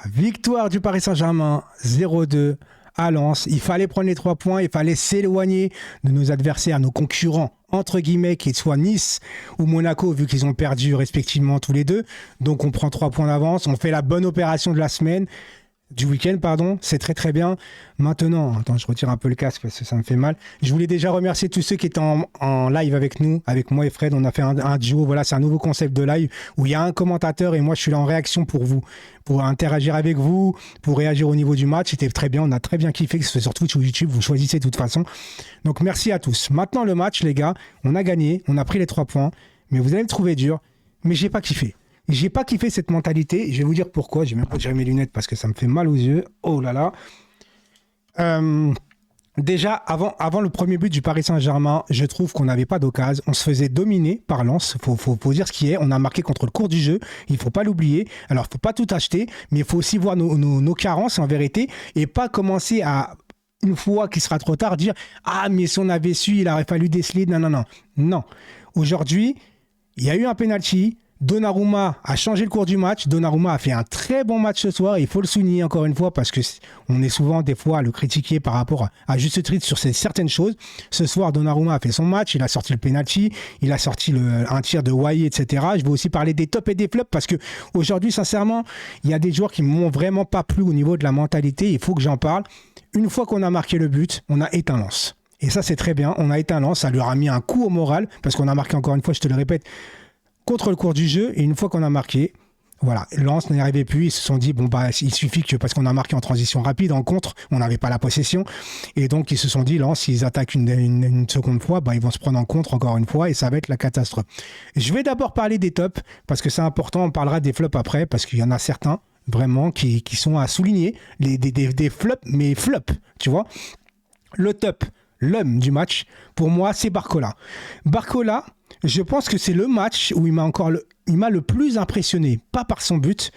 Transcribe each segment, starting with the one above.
Victoire du Paris Saint-Germain, 0-2 à Lens. Il fallait prendre les 3 points, il fallait s'éloigner de nos adversaires, nos concurrents, entre guillemets, qu'ils soient Nice ou Monaco, vu qu'ils ont perdu respectivement tous les deux. Donc on prend 3 points d'avance, on fait la bonne opération de la semaine. Du week-end, pardon, c'est très très bien. Maintenant, attends, je retire un peu le casque parce que ça me fait mal. Je voulais déjà remercier tous ceux qui étaient en live avec nous, avec moi et Fred. On a fait un duo, voilà, c'est un nouveau concept de live où il y a un commentateur et moi je suis là en réaction pour vous, pour interagir avec vous, pour réagir au niveau du match. C'était très bien, on a très bien kiffé, que ce soit sur Twitch ou YouTube, vous choisissez de toute façon. Donc merci à tous. Maintenant le match, les gars, on a gagné, on a pris les 3 points, mais vous allez le trouver dur, mais j'ai pas kiffé. J'ai pas kiffé cette mentalité. Je vais vous dire pourquoi. J'ai même pas tiré mes lunettes parce que ça me fait mal aux yeux. Oh là là. Déjà, avant le premier but du Paris Saint-Germain, je trouve qu'on n'avait pas d'occasion. On se faisait dominer par Lens. Faut dire ce qui est. On a marqué contre le cours du jeu. Il faut pas l'oublier. Alors, faut pas tout acheter, mais il faut aussi voir nos carences en vérité et pas commencer à, une fois qu'il sera trop tard, dire « Ah, mais si on avait su, il aurait fallu déceler. » Non. Aujourd'hui, il y a eu un penalty. Donnarumma a changé le cours du match. Donnarumma a fait un très bon match ce soir. Il faut le souligner encore une fois parce que on est souvent des fois à le critiquer par rapport à juste titre sur certaines choses. Ce soir, Donnarumma a fait son match. Il a sorti le penalty. Il a sorti un tir de Wai, etc. Je vais aussi parler des tops et des flops parce que aujourd'hui, sincèrement, il y a des joueurs qui m'ont vraiment pas plu au niveau de la mentalité. Il faut que j'en parle. Une fois qu'on a marqué le but, on a éteint Lens. Et ça, c'est très bien. On a éteint Lens. Ça lui a mis un coup au moral parce qu'on a marqué encore une fois, je te le répète, contre le cours du jeu, et une fois qu'on a marqué, voilà, Lens n'y arrivait plus, ils se sont dit, bon, bah, il suffit que, parce qu'on a marqué en transition rapide, en contre, on n'avait pas la possession, et donc ils se sont dit, Lens, s'ils attaquent une seconde fois, bah, ils vont se prendre en contre encore une fois, et ça va être la catastrophe. Je vais d'abord parler des tops, parce que c'est important, on parlera des flops après, parce qu'il y en a certains, vraiment, qui sont à souligner, des flops, mais flops, tu vois. Le top, l'homme du match, pour moi, c'est Barcola. Barcola, je pense que c'est le match où il m'a le plus impressionné, pas par son but,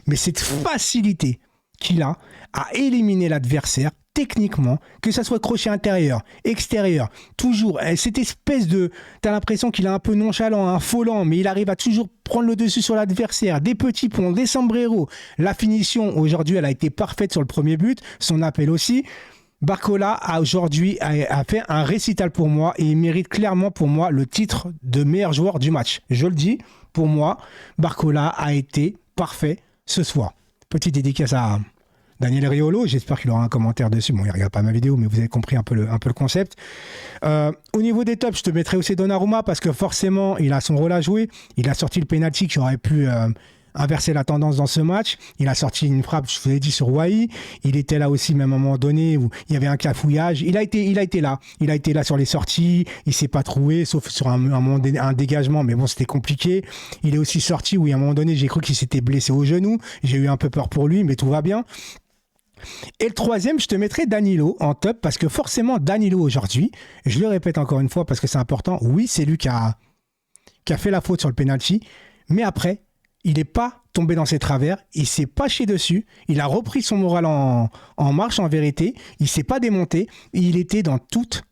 mais cette facilité qu'il a à éliminer l'adversaire techniquement, que ça soit crochet intérieur, extérieur, toujours, cette espèce de... T'as l'impression qu'il est un peu nonchalant, un faux-lent, mais il arrive à toujours prendre le dessus sur l'adversaire, des petits ponts, des sombreros. La finition, aujourd'hui, elle a été parfaite sur le premier but, son appel aussi. Barcola a aujourd'hui fait un récital pour moi et il mérite clairement pour moi le titre de meilleur joueur du match. Je le dis, pour moi, Barcola a été parfait ce soir. Petite dédicace à Daniel Riolo, j'espère qu'il aura un commentaire dessus. Bon, il ne regarde pas ma vidéo, mais vous avez compris un peu le concept. Au niveau des tops, je te mettrai aussi Donnarumma parce que forcément, il a son rôle à jouer. Il a sorti le penalty qui aurait pu... inverser la tendance dans ce match. Il a sorti une frappe, je vous l'ai dit, sur Wai. Il était là aussi, même à un moment donné, où il y avait un cafouillage. Il a été là. Il a été là sur les sorties. Il s'est pas trouvé, sauf sur un moment donné, un dégagement, mais bon, c'était compliqué. Il est aussi sorti où, à un moment donné, j'ai cru qu'il s'était blessé au genou. J'ai eu un peu peur pour lui, mais tout va bien. Et le troisième, je te mettrai Danilo en top, parce que forcément, Danilo aujourd'hui, je le répète encore une fois, parce que c'est important, oui, c'est lui qui a fait la faute sur le penalty, mais après, il n'est pas tombé dans ses travers, il ne s'est pas chié dessus, il a repris son moral en marche en vérité, il ne s'est pas démonté, il était dans toutes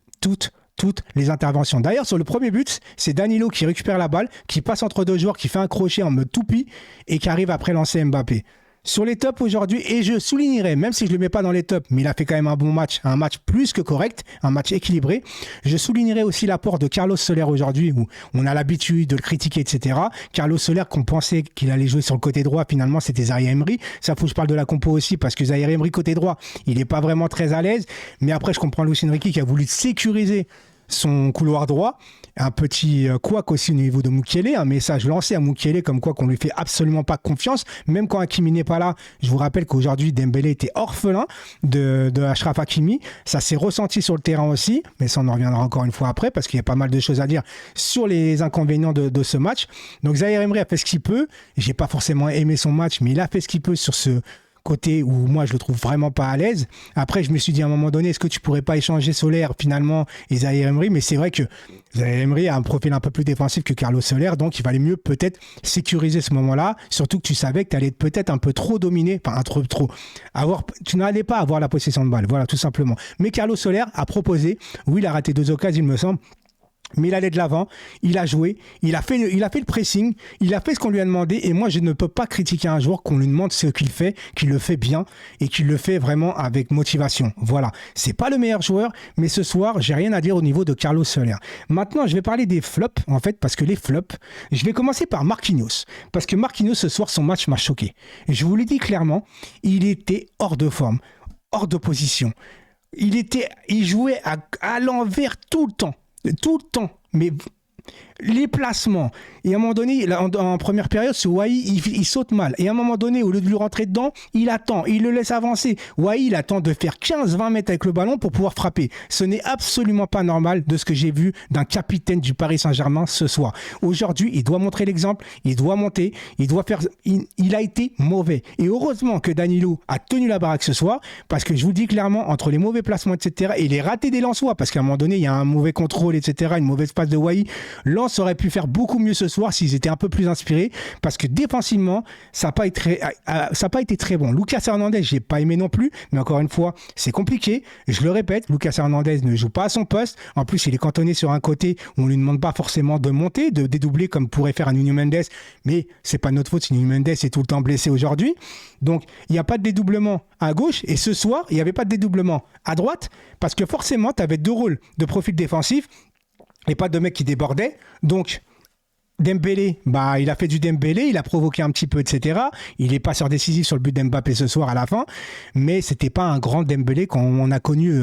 les interventions. D'ailleurs, sur le premier but, c'est Danilo qui récupère la balle, qui passe entre deux joueurs, qui fait un crochet en mode toupie et qui arrive après lancer Mbappé. Sur les tops aujourd'hui, et je soulignerai, même si je ne le mets pas dans les tops, mais il a fait quand même un bon match, un match plus que correct, un match équilibré, je soulignerai aussi l'apport de Carlos Soler aujourd'hui, où on a l'habitude de le critiquer, etc. Carlos Soler, qu'on pensait qu'il allait jouer sur le côté droit, finalement c'était Zaïre Emery. Ça faut que je parle de la compo aussi, parce que Zaïre Emery côté droit, il n'est pas vraiment très à l'aise, mais après je comprends Luis Enrique qui a voulu sécuriser son couloir droit, un petit couac aussi au niveau de Mukiele, un message lancé à Mukiele comme quoi qu'on lui fait absolument pas confiance, même quand Hakimi n'est pas là. Je vous rappelle qu'aujourd'hui Dembélé était orphelin de Achraf Hakimi, ça s'est ressenti sur le terrain aussi, mais ça on en reviendra encore une fois après parce qu'il y a pas mal de choses à dire sur les inconvénients de ce match. Donc Zaïre Emery a fait ce qu'il peut, j'ai pas forcément aimé son match, mais il a fait ce qu'il peut sur ce côté où moi je le trouve vraiment pas à l'aise. Après je me suis dit à un moment donné, est-ce que tu pourrais pas échanger Soler finalement et Zaïre Emery, mais c'est vrai que Zaïre Emery a un profil un peu plus défensif que Carlos Soler, donc il valait mieux peut-être sécuriser ce moment-là, surtout que tu savais que tu allais peut-être un peu trop dominer, enfin trop tu n'allais pas avoir la possession de balle, voilà tout simplement. Mais Carlos Soler a proposé, oui il a raté 2 occasions il me semble, Mais il allait de l'avant, il a joué, il a fait le pressing, il a fait ce qu'on lui a demandé. Et moi, je ne peux pas critiquer un joueur qu'on lui demande ce qu'il le fait bien et qu'il le fait vraiment avec motivation. Voilà, c'est pas le meilleur joueur, mais ce soir, j'ai rien à dire au niveau de Carlos Soler. Maintenant, je vais parler des flops, en fait, parce que les flops, je vais commencer par Marquinhos. Parce que Marquinhos, ce soir, son match m'a choqué. Et je vous l'ai dit clairement, il était hors de forme, hors de position. Il jouait à l'envers tout le temps. Tout le temps, mais les placements. Et à un moment donné, en première période, ce Wai, il saute mal. Et à un moment donné, au lieu de lui rentrer dedans, il attend, il le laisse avancer. Wai, il attend de faire 15-20 mètres avec le ballon pour pouvoir frapper. Ce n'est absolument pas normal de ce que j'ai vu d'un capitaine du Paris Saint-Germain ce soir. Aujourd'hui, il doit montrer l'exemple, il doit monter, il doit faire... Il a été mauvais. Et heureusement que Danilo a tenu la baraque ce soir, parce que je vous dis clairement, entre les mauvais placements, etc., et les ratés des Lensois, parce qu'à un moment donné, il y a un mauvais contrôle, etc., une mauvaise passe de Wai, Lens aurait pu faire beaucoup mieux ce soir s'ils étaient un peu plus inspirés, parce que défensivement, ça n'a pas été très bon. Lucas Hernandez, j'ai pas aimé non plus, mais encore une fois, c'est compliqué. Je le répète, Lucas Hernandez ne joue pas à son poste. En plus, il est cantonné sur un côté où on lui demande pas forcément de monter, de dédoubler comme pourrait faire un Nuno Mendes, mais c'est pas notre faute si Nuno Mendes est tout le temps blessé aujourd'hui. Donc, il n'y a pas de dédoublement à gauche, et ce soir, il n'y avait pas de dédoublement à droite, parce que forcément, tu avais deux rôles de profil défensif et pas de mec qui débordait. Donc, Dembélé, il a fait du Dembélé, il a provoqué un petit peu, etc. Il est passeur décisif sur le but d'Mbappé ce soir à la fin, mais c'était pas un grand Dembélé qu'on a connu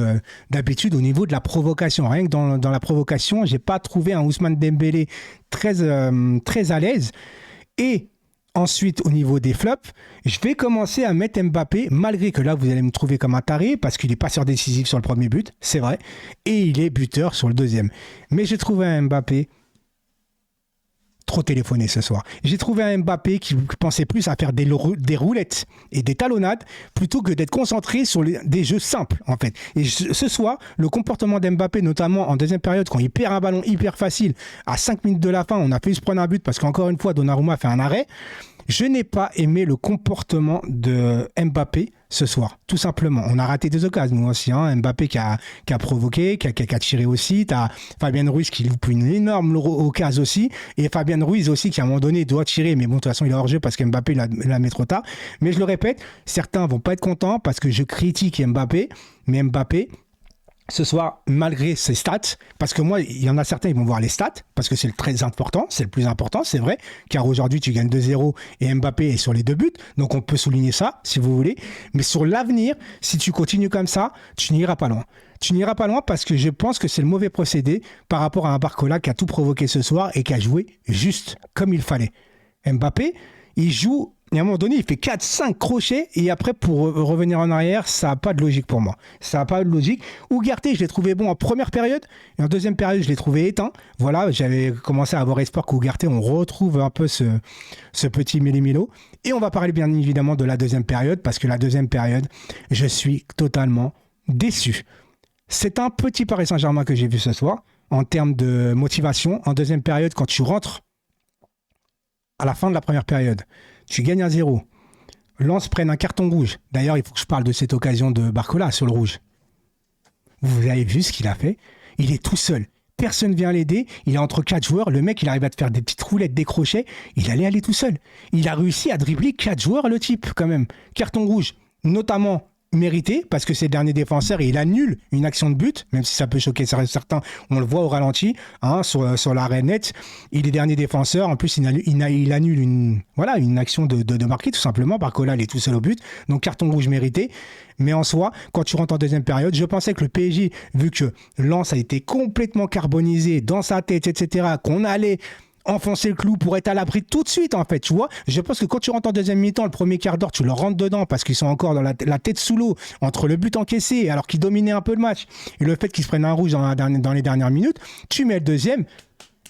d'habitude au niveau de la provocation. Rien que dans la provocation, j'ai pas trouvé un Ousmane Dembélé très à l'aise. Et ensuite, au niveau des flops, je vais commencer à mettre Mbappé, malgré que là, vous allez me trouver comme un taré, parce qu'il est passeur décisif sur le premier but, c'est vrai, et il est buteur sur le deuxième. Mais j'ai trouvé un Mbappé trop téléphoné ce soir. J'ai trouvé un Mbappé qui pensait plus à faire des roulettes et des talonnades plutôt que d'être concentré sur des jeux simples, en fait. Et ce soir, le comportement d'Mbappé, notamment en deuxième période, quand il perd un ballon hyper facile, à 5 minutes de la fin, on a failli se prendre un but parce qu'encore une fois, Donnarumma a fait un arrêt. Je n'ai pas aimé le comportement de Mbappé ce soir, tout simplement. On a raté des occasions, nous aussi. Mbappé qui a provoqué, qui a tiré aussi. Tu as Fabien Ruiz qui loupe une énorme occasion aussi. Et Fabien Ruiz aussi qui, à un moment donné, doit tirer. Mais bon, de toute façon, il est hors jeu parce qu'Mbappé l'a mis trop tard. Mais je le répète, certains vont pas être contents parce que je critique Mbappé. Mais Mbappé, ce soir, malgré ses stats, parce que moi, il y en a certains, ils vont voir les stats, parce que c'est le très important, c'est le plus important, c'est vrai, car aujourd'hui, tu gagnes 2-0 et Mbappé est sur les 2 buts, donc on peut souligner ça, si vous voulez. Mais sur l'avenir, si tu continues comme ça, tu n'iras pas loin. Tu n'iras pas loin parce que je pense que c'est le mauvais procédé par rapport à un Barcola qui a tout provoqué ce soir et qui a joué juste comme il fallait. Mbappé, il joue... Et à un moment donné, il fait 4-5 crochets et après, pour revenir en arrière, ça n'a pas de logique pour moi. Ça n'a pas de logique. Ugarte, je l'ai trouvé bon en première période et en deuxième période, je l'ai trouvé éteint. Voilà, j'avais commencé à avoir espoir qu'Ugarte, on retrouve un peu ce petit méli-mélo. Et on va parler bien évidemment de la deuxième période parce que la deuxième période, je suis totalement déçu. C'est un petit Paris Saint-Germain que j'ai vu ce soir en termes de motivation. En deuxième période, quand tu rentres à la fin de la première période, tu gagnes 1-0. Lens prennent un carton rouge. D'ailleurs, il faut que je parle de cette occasion de Barcola sur le rouge. Vous avez vu ce qu'il a fait? Il est tout seul. Personne ne vient l'aider. Il est entre 4 joueurs. Le mec, il arrive à te faire des petites roulettes, des crochets. Il allait aller tout seul. Il a réussi à dribbler 4 joueurs, le type, quand même. Carton rouge, notamment mérité, parce que c'est le dernier défenseur et il annule une action de but, même si ça peut choquer certains, on le voit au ralenti, sur l'arrêt net. Il est dernier défenseur, en plus il annule une action de marquer, tout simplement. Barcola, il est tout seul au but, donc carton rouge mérité. Mais en soi, quand tu rentres en deuxième période, je pensais que le PSG, vu que Lens a été complètement carbonisé dans sa tête, etc., qu'on allait enfoncer le clou pour être à l'abri tout de suite, en fait, tu vois. Je pense que quand tu rentres en deuxième mi-temps, le premier quart d'heure, tu leur rentres dedans parce qu'ils sont encore dans la tête sous l'eau entre le but encaissé alors qu'ils dominaient un peu le match et le fait qu'ils se prennent un rouge dans les dernières minutes. Tu mets le deuxième,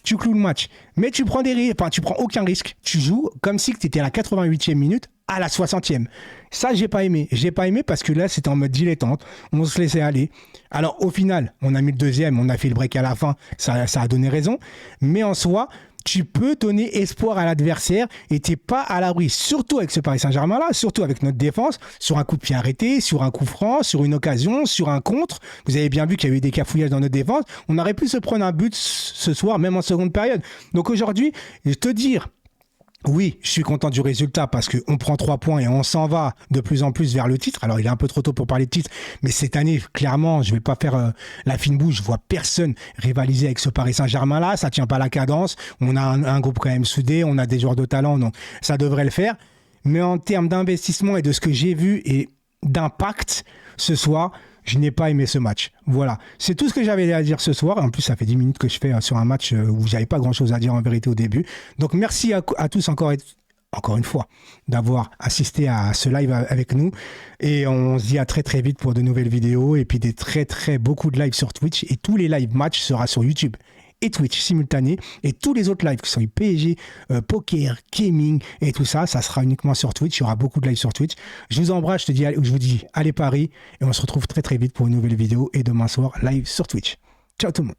tu cloues le match. Mais tu prends tu prends aucun risque. Tu joues comme si tu étais à la 88e minute à la 60e. Ça, j'ai pas aimé. J'ai pas aimé parce que là, c'était en mode dilettante. On se laissait aller. Alors, au final, on a mis le deuxième, on a fait le break à la fin. Ça a donné raison. Mais en soi, tu peux donner espoir à l'adversaire et tu n'es pas à l'abri, surtout avec ce Paris Saint-Germain-là, surtout avec notre défense, sur un coup de pied arrêté, sur un coup franc, sur une occasion, sur un contre. Vous avez bien vu qu'il y a eu des cafouillages dans notre défense. On aurait pu se prendre un but ce soir, même en seconde période. Donc aujourd'hui, je te dire, oui, je suis content du résultat parce qu'on prend 3 points et on s'en va de plus en plus vers le titre. Alors, il est un peu trop tôt pour parler de titre, mais cette année, clairement, je ne vais pas faire la fine bouche. Je vois personne rivaliser avec ce Paris Saint-Germain-là. Ça ne tient pas la cadence. On a un groupe quand même soudé. On a des joueurs de talent, donc ça devrait le faire. Mais en termes d'investissement et de ce que j'ai vu et d'impact ce soir, je n'ai pas aimé ce match. Voilà. C'est tout ce que j'avais à dire ce soir. En plus, ça fait 10 minutes que je fais sur un match où j'avais pas grand-chose à dire en vérité au début. Donc, merci à tous encore une fois d'avoir assisté à ce live avec nous. Et on se dit à très très vite pour de nouvelles vidéos et puis des très beaucoup de lives sur Twitch. Et tous les live matchs sera sur YouTube et Twitch simultané, et tous les autres lives qui sont PSG, poker, gaming et tout ça, ça sera uniquement sur Twitch. Il y aura beaucoup de lives sur Twitch. Je vous embrasse, je vous dis allez Paris, et on se retrouve très très vite pour une nouvelle vidéo et demain soir live sur Twitch. Ciao tout le monde.